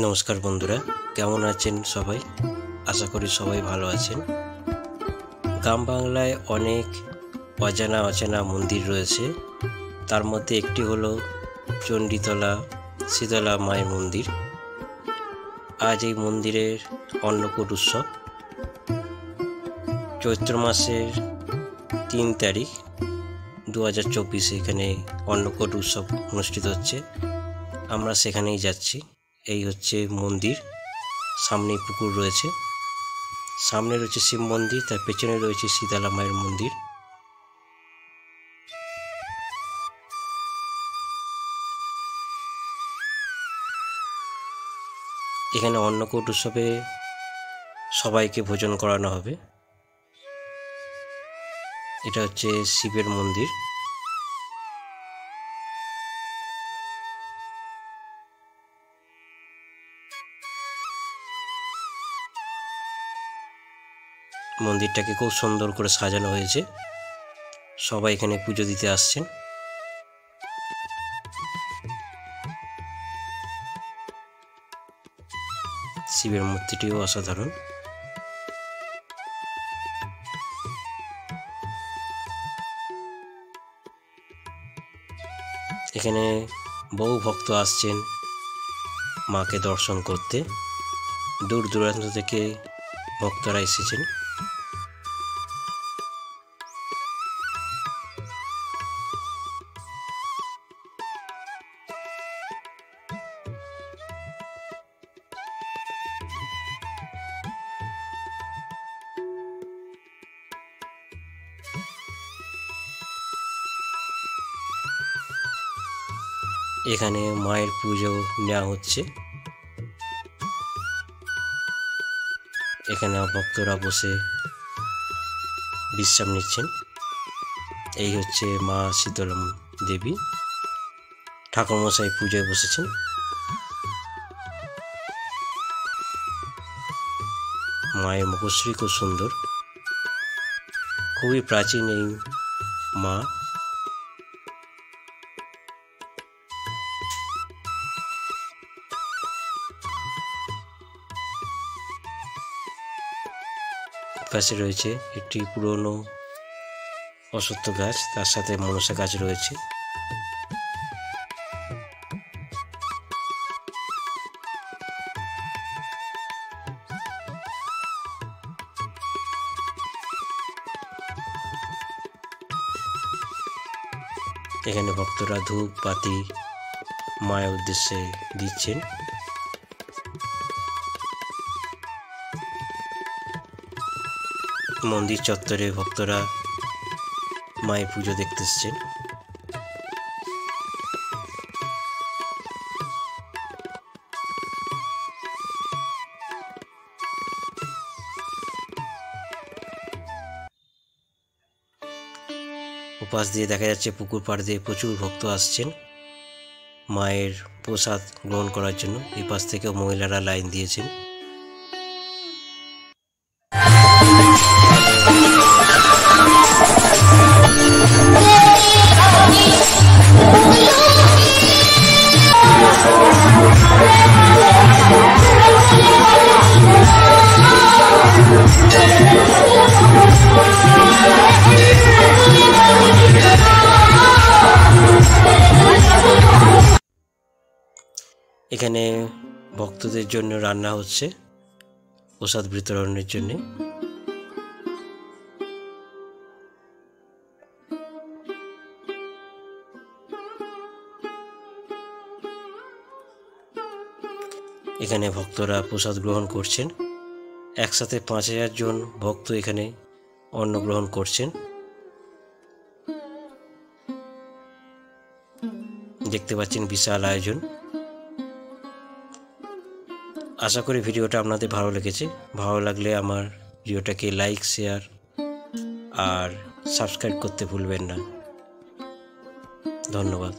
নমস্কার বন্ধুরা, কেমন আছেন সবাই? আশা করি সবাই ভালো আছেন। গ্রাম বাংলায় অনেক অজানা মন্দির রয়েছে। তার মধ্যে একটি হলো চণ্ডীতলা শীতলা মায়ের মন্দির। আজ এই মন্দিরের অন্নকূট উৎসব চৈত্র মাসের 3 তারিখ 2024 এখানে অন্নকূট উৎসব অনুষ্ঠিত হচ্ছে। আমরা সেখানেই যাচ্ছি। এই হচ্ছে মন্দির, সামনে পুকুর রয়েছে, সামনে রয়েছে শিব মন্দির, তার পেছনে রয়েছে শীতলা মায়ের মন্দির। এখানে অন্নকূট উৎসবে সবাইকে ভোজন করানো হবে। এটা হচ্ছে শিবের মন্দির। মন্দিরটাকে খুব সুন্দর করে সাজানো হয়েছে। সবাই এখানে পুজো দিতে আসছেন। শিবের মূর্তিটিও অসাধারণ। এখানে বহু ভক্ত আসছেন মাকে দর্শন করতে। দূর দূরান্ত থেকে ভক্তরা এসেছেন। এখানে মায়ের পুজো নেওয়া হচ্ছে। এখানে ভক্তরা বসে বিশ্রাম নিচ্ছেন। এই হচ্ছে মা শীতলা দেবী। ঠাকুরমশাই পূজায় বসেছেন। মায়ের মুখশ্রী খুব সুন্দর, খুবই প্রাচীন এই মা। পাশে রয়েছে একটি পুরনো অশ্বত্থ গাছ, তার সাথে মনসা গাছ রয়েছে। এখানে ভক্তরা ধূপ বাতি মায়ের উদ্দেশ্যে দিচ্ছেন। মন্দির চত্বরে ভক্তরা মায়ের পুজো দেখতে এসছেন। ওপাশ দিয়ে দেখা যাচ্ছে পুকুর পাড় দিয়ে প্রচুর ভক্ত আসছেন মায়ের প্রসাদ গ্রহণ করার জন্য। এই পাশ থেকে মহিলারা লাইন দিয়েছেন। এখানে ভক্তদের জন্য রান্না হচ্ছে প্রসাদ বিতরণের জন্য। এখানে ভক্তরা প্রসাদ গ্রহণ করছেন। একসাথে 5000 জন ভক্ত এখানে অন্ন গ্রহণ করছেন। দেখতে পাচ্ছেন বিশাল আয়োজন। আশা করি ভিডিওটা আপনাদের ভালো লেগেছে। ভালো লাগলে আমার ভিডিওটাকে লাইক, শেয়ার আর সাবস্ক্রাইব করতে ভুলবেন না। ধন্যবাদ।